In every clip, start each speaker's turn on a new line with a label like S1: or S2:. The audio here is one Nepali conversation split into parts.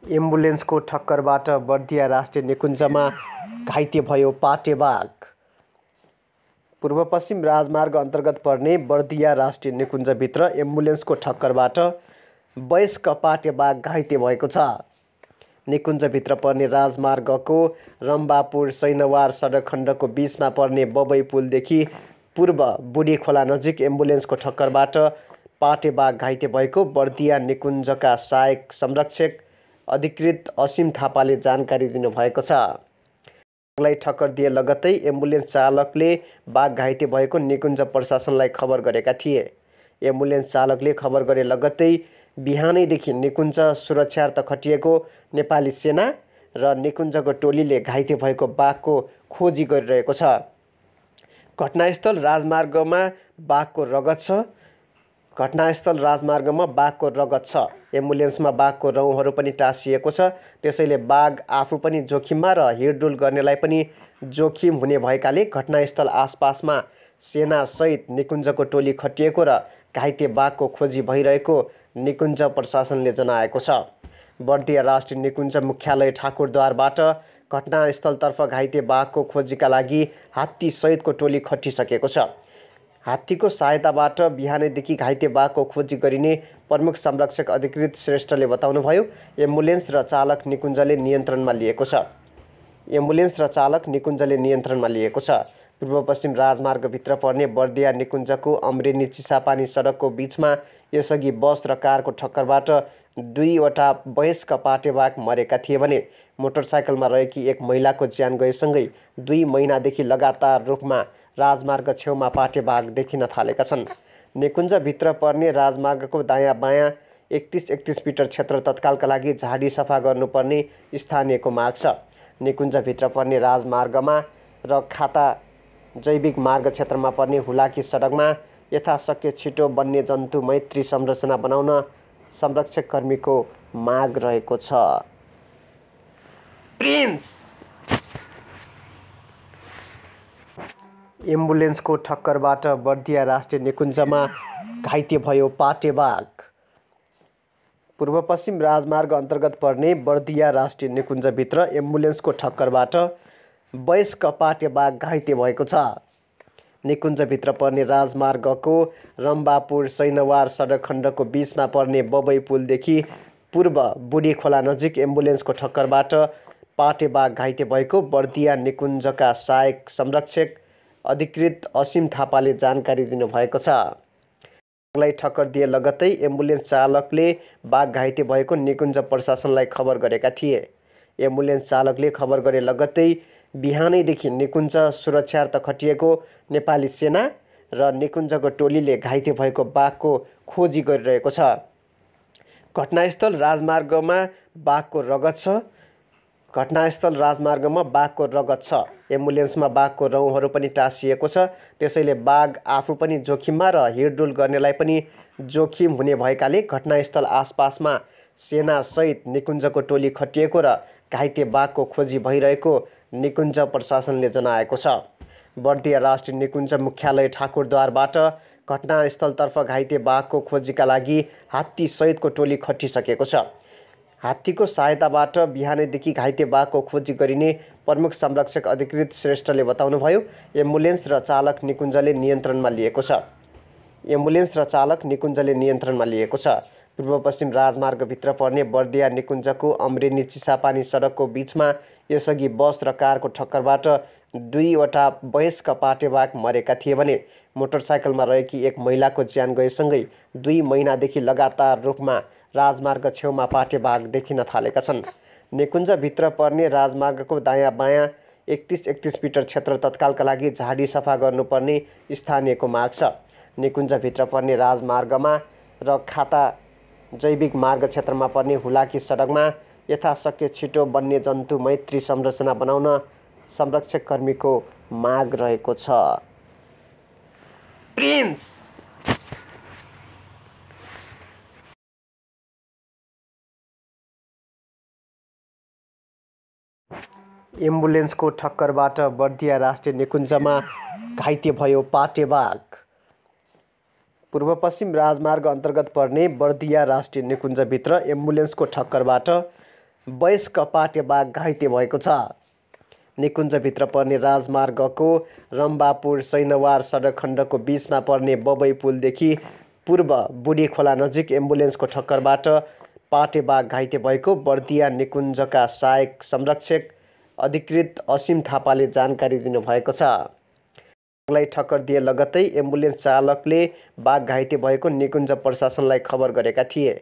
S1: एम्बुलेन्सको ठक्करबाट बर्दिया राष्ट्रिय निकुञ्जमा घाइते भयो पाटे बाघ। पूर्व-पश्चिम राजमार्ग अन्तर्गत पर्ने बर्दिया राष्ट्रिय निकुञ्जभित्र एम्बुलेन्सको ठक्करबाट वयस्क पाटे बाघ घाइते भएको छ। निकुञ्जभित्र पर्ने राजमार्गको रम्बापुर सैनवार सडक खण्डको बीचमा पर्ने बबई पुलदेखि पूर्व बुढी खोला नजिक एम्बुलेन्सको ठक्करबाट पाटे बाघ घाइते भएको बर्दिया निकुञ्जका सहायक संरक्षक अधिकृत असीम थापाले जानकारी दिनुभएको छ। बाघलाई ठक्कर दिए लगत्तै एम्बुलेन्स चालकले बाघ घाइते भएको निकुञ्ज प्रशासनलाई खबर गरेका थिए। एम्बुलेन्स चालकले खबर गरे लगत्तै बिहानैदेखि निकुञ्ज सुरक्षार्थ खटिएको नेपाली सेना र निकुञ्जको टोलीले घाइते भएको बाघको खोजी गरिरहेको छ। घटनास्थल राजमार्गमा बाघको रगत छ। एम्बुलेन्समा बाघको रौँहरू पनि टाँसिएको छ। त्यसैले बाघ आफू पनि जोखिममा र हिँडडुल गर्नेलाई पनि जोखिम हुने भएकाले घटनास्थल आसपासमा सेनासहित निकुञ्जको टोली खटिएको र घाइते बाघको खोजी भइरहेको निकुञ्ज प्रशासनले जनाएको छ। बर्दिया राष्ट्रिय निकुञ्ज मुख्यालय ठाकुरद्वारबाट घटनास्थलतर्फ घाइते बाघको खोजीका लागि हात्ती सहितको टोली खटिसकेको छ। हात्तीको सहायताबाट बिहानैदेखि घाइते बाघको खोजी गरिने प्रमुख संरक्षक अधिकृत श्रेष्ठले बताउनुभयो। एम्बुलेन्स र चालक निकुञ्जले नियन्त्रणमा लिएको छ। पूर्व-पश्चिम राजमार्गभित्र पर्ने बर्दिया निकुञ्जको अमरेनी चिसापानी सडकको बीचमा यसअघि बस र कारको ठक्करबाट 2वटा वयस्क पाटे बाघ मरेका थिए भने मोटरसाइकलमा रहेकी एक महिलाको ज्यान गएसँगै 2 महिनादेखि लगातार रूपमा राजमार्ग छेउमा पाटे बाघ देखिन थालेका छन्। निकुञ्जभित्र पर्ने राजमार्गको दायाँ-बायाँ 31 मिटर क्षेत्र तत्कालका लागि झाडी सफा गर्नुपर्ने स्थानीयको माग छ। निकुञ्जभित्र पर्ने राजमार्गमा र खाता जैविक मार्ग क्षेत्रमा पर्ने हुलाकी सडकमा यथाशक्य छिटो वन्यजन्तु मैत्री संरचना बनाउन संरक्षक कर्मीको माग रहेको छ। एम्बुलेन्सको ठक्करबाट बर्दिया राष्ट्रिय निकुञ्जमा घाइते भयो पाटे बाघ। पूर्व-पश्चिम राजमार्ग अन्तर्गत पर्ने बर्दिया राष्ट्रिय निकुञ्जभित्र एम्बुलेन्सको ठक्करबाट वयस्क पाटे बाघ घाइते भएको छ। निकुञ्जभित्र पर्ने राजमार्गको रम्बापुर सैनवार सडक खण्डको बीचमा पर्ने बबई पुलदेखि पूर्व बुढी खोला नजिक एम्बुलेन्सको ठक्करबाट पाटे बाघ घाइते भएको बर्दिया निकुञ्जका सहायक संरक्षक अधिकृत असीम थापाले जानकारी दिनुभएको छ। बाघलाई ठक्कर दिए लगत्तै एम्बुलेन्स चालकले बाघ घाइते भएको निकुञ्ज प्रशासनलाई खबर गरेका थिए। एम्बुलेन्स चालकले खबर गरे लगत्तै बिहानैदेखि निकुञ्ज सुरक्षार्थ खटिएको नेपाली सेना र निकुञ्जको टोलीले घाइते भएको बाघको खोजी गरिरहेको छ। घटनास्थल राजमार्गमा बाघको रगत छ। एम्बुलेन्समा बाघको रौँहरू पनि टाँसिएको छ। त्यसैले बाघ आफू पनि जोखिममा र हिँडडुल गर्नेलाई पनि जोखिम हुने भएकाले घटनास्थल आसपासमा सेनासहित निकुञ्जको टोली खटिएको र घाइते बाघको खोजी भइरहेको निकुञ्ज प्रशासनले जनाएको छ। बर्दिया राष्ट्रिय निकुञ्ज मुख्यालय ठाकुरद्वारबाट घटनास्थलतर्फ घाइते बाघको खोजीका लागि हात्ती सहितको टोली खटिसकेको छ। हात्तीको सहायताबाट बिहानैदेखि घाइते बाघको खोजी गरिने प्रमुख संरक्षक अधिकृत श्रेष्ठले बताउनुभयो। एम्बुलेन्स र चालक निकुञ्जले नियन्त्रणमा लिएको छ। पूर्व-पश्चिम राजमार्गभित्र पर्ने बर्दिया निकुञ्जको अमरेनी चिसापानी सडकको बीचमा यसअघि बस र कारको ठक्करबाट 2वटा वयस्क पाटे बाघ मरेका थिए भने मोटरसाइकलमा रहेकी एक महिलाको ज्यान गएसँगै 2 महिनादेखि लगातार रूपमा राजमार्ग छेउमा पाटे बाघ देखिन थालेका छन्। निकुञ्जभित्र पर्ने राजमार्गको दायाँ-बायाँ 31 मिटर क्षेत्र तत्कालका लागि झाडी सफा गर्नुपर्ने स्थानीयको माग छ। निकुञ्जभित्र पर्ने राजमार्गमा र खाता जैविक मार्ग क्षेत्रमा पर्ने हुलाकी सडकमा यथाशक्य छिटो वन्यजन्तु मैत्री संरचना बनाउन संरक्षक कर्मीको माग रहेको छ। एम्बुलेन्सको ठक्करबाट बर्दिया राष्ट्रिय निकुञ्जमा घाइते भयो पाटे बाघ। पूर्व-पश्चिम राजमार्ग अन्तर्गत पर्ने बर्दिया राष्ट्रिय निकुञ्जभित्र एम्बुलेन्सको ठक्करबाट वयस्क पाटे बाघ घाइते भएको छ। निकुञ्जभित्र पर्ने राजमार्गको रम्बापुर सैनवार सडक खण्डको बीचमा पर्ने बबई पुलदेखि पूर्व बुढी खोला नजिक एम्बुलेन्सको ठक्करबाट पाटे बाघ घाइते भएको बर्दिया निकुञ्जका सहायक संरक्षक अधिकृत असीम थापाले जानकारी दिनुभएको छ। बाघलाई ठक्कर दिए लगत्तै एम्बुलेन्स चालकले बाघ घाइते भएको निकुञ्ज प्रशासनलाई खबर गरेका थिए।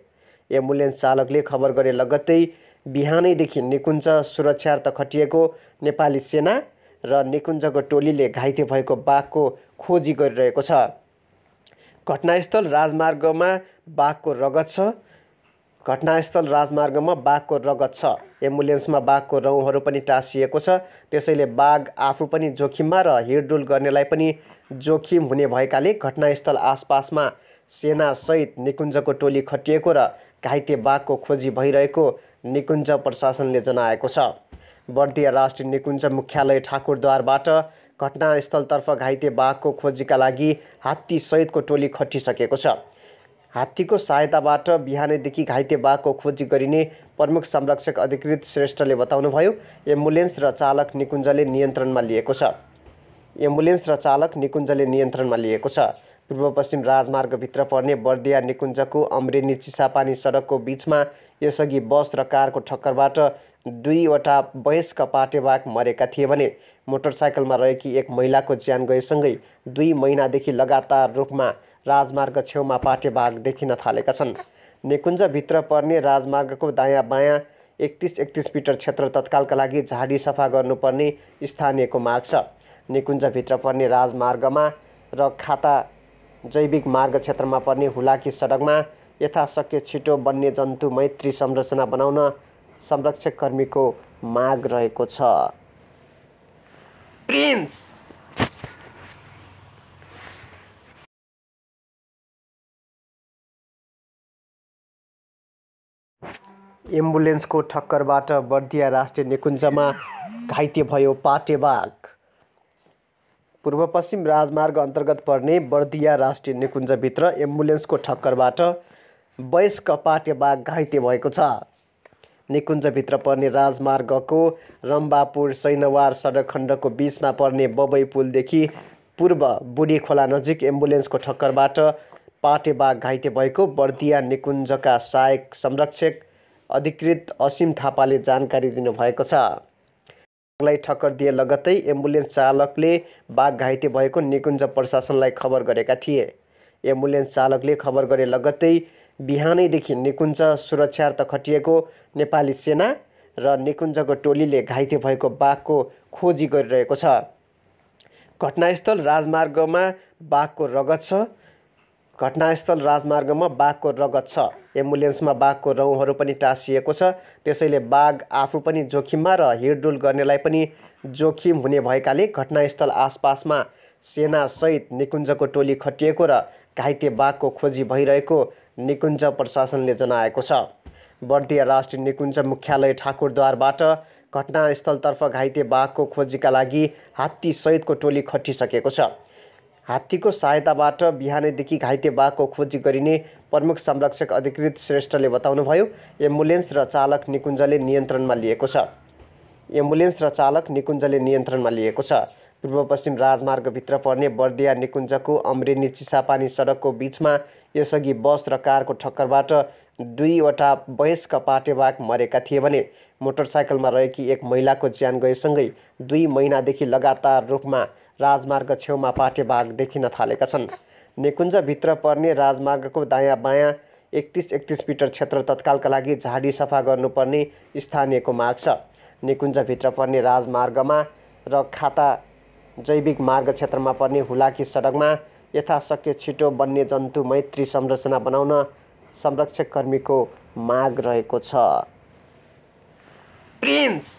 S1: एम्बुलेन्स चालकले खबर गरे लगत्तै बिहानैदेखि निकुञ्ज सुरक्षार्थ खटिएको नेपाली सेना र निकुञ्जको टोलीले घाइते भएको बाघको खोजी गरिरहेको छ। घटनास्थल राजमार्गमा बाघको रगत छ। एम्बुलेन्समा बाघको रौँहरू पनि टाँसिएको छ। त्यसैले बाघ आफू पनि जोखिममा र हिँडडुल गर्नेलाई पनि जोखिम हुने भएकाले घटनास्थल आसपासमा सेनासहित निकुञ्जको टोली खटिएको र घाइते बाघको खोजी भइरहेको निकुञ्ज प्रशासनले जनाएको छ। बर्दिया राष्ट्रिय निकुञ्ज मुख्यालय ठाकुरद्वारबाट घटनास्थलतर्फ घाइते बाघको खोजीका लागि हात्ती सहितको टोली खटिसकेको छ। हात्तीको सहायताबाट बिहानैदेखि घाइते बाघको खोजी गरिने प्रमुख संरक्षक अधिकृत श्रेष्ठले बताउनुभयो। एम्बुलेन्स र चालक निकुञ्जले नियन्त्रणमा लिएको छ। पूर्व पश्चिम राजमार्गभित्र पर्ने बर्दिया निकुञ्जको अमरेनी चिसापानी सडकको बीचमा यसअघि बस र कारको ठक्करबाट 2वटा वयस्क पाटे बाघ मरेका थिए भने मोटरसाइकलमा रहेकी एक महिलाको ज्यान गएसँगै 2 महिनादेखि लगातार रूपमा राजमार्ग छेउमा पाटे बाघ देखिन थालेका छन्। निकुञ्जभित्र पर्ने राजमार्गको दायाँ बायाँ 31 मिटर क्षेत्र तत्कालका लागि झाडी सफा गर्नुपर्ने स्थानीयको माग छ। निकुञ्जभित्र पर्ने राजमार्गमा र खाता जैविक मार्ग क्षेत्रमा पर्ने हुलाकी सडकमा यथाशक्य छिटो वन्यजन्तु मैत्री संरचना बनाउन संरक्षक कर्मीको माग रहेको छ। प्रिन्स एम्बुलेन्सको ठक्करबाट बर्दिया राष्ट्रिय निकुञ्जमा घाइते भयो पाटे बाघ। पूर्व पश्चिम राजमार्ग अन्तर्गत पर्ने बर्दिया राष्ट्रिय निकुञ्जभित्र एम्बुलेन्सको ठक्करबाट वयस्क पाटे बाघ घाइते भएको छ। निकुञ्जभित्र पर्ने राजमार्गको रम्बापुर सैनवार सडक खण्डको बीचमा पर्ने बबई पुलदेखि पूर्व बुढी खोला नजिक एम्बुलेन्सको ठक्करबाट पाटे बाघ घाइते भएको बर्दिया निकुञ्जका सहायक संरक्षक अधिकृत असीम थापाले जानकारी दिनुभएको छ। बाघलाई ठक्कर दिए लगत्तै एम्बुलेन्स चालकले बाघ घाइते भएको निकुञ्ज प्रशासनलाई खबर गरेका थिए। एम्बुलेन्स चालकले खबर गरे लगत्तै बिहानैदेखि निकुञ्ज सुरक्षार्थ खटिएको नेपाली सेना र निकुञ्जको टोलीले घाइते भएको बाघको खोजी गरिरहेको छ। घटनास्थल राजमार्गमा बाघको रगत छ। एम्बुलेन्समा बाघको रौँहरू पनि टाँसिएको छ। त्यसैले बाघ आफू पनि जोखिममा र हिँडडुल गर्नेलाई पनि जोखिम हुने भएकाले घटनास्थल आसपासमा सेनासहित निकुञ्जको टोली खटिएको र घाइते बाघको खोजी भइरहेको निकुञ्ज प्रशासनले जनाएको छ। बर्दिया राष्ट्रिय निकुञ्ज मुख्यालय ठाकुरद्वारबाट घटनास्थलतर्फ घाइते बाघको खोजीका लागि हात्ती सहितको टोली खटिसकेको छ। हात्तीको सहायताबाट बिहानैदेखि घाइते बाघको खोजी गरिने प्रमुख संरक्षक अधिकृत श्रेष्ठले बताउनुभयो। एम्बुलेन्स र चालक निकुञ्जले नियन्त्रणमा लिएको छ। पूर्व पश्चिम राजमार्गभित्र पर्ने बर्दिया निकुञ्जको अमरेनी चिसापानी सडकको बीचमा यसअघि बस र कारको ठक्करबाट 2वटा वयस्क पाटे बाघ मरेका थिए भने मोटरसाइकलमा रहेकी एक महिलाको ज्यान गएसँगै 2 महिनादेखि लगातार रूपमा राजमार्ग छेउमा पाटे बाघ देखिन थालेका छन्। निकुञ्जभित्र पर्ने राजमार्गको दायाँ बायाँ 31 मिटर क्षेत्र तत्कालका लागि झाडी सफा गर्नुपर्ने स्थानीयको माग छ। निकुञ्जभित्र पर्ने राजमार्गमा र खाता जैविक मार्ग क्षेत्रमा पर्ने हुलाकी सडकमा यथाशक्य छिटो वन्यजन्तु मैत्री संरचना बनाउन संरक्षक कर्मीको माग रहेको छ। प्रिन्स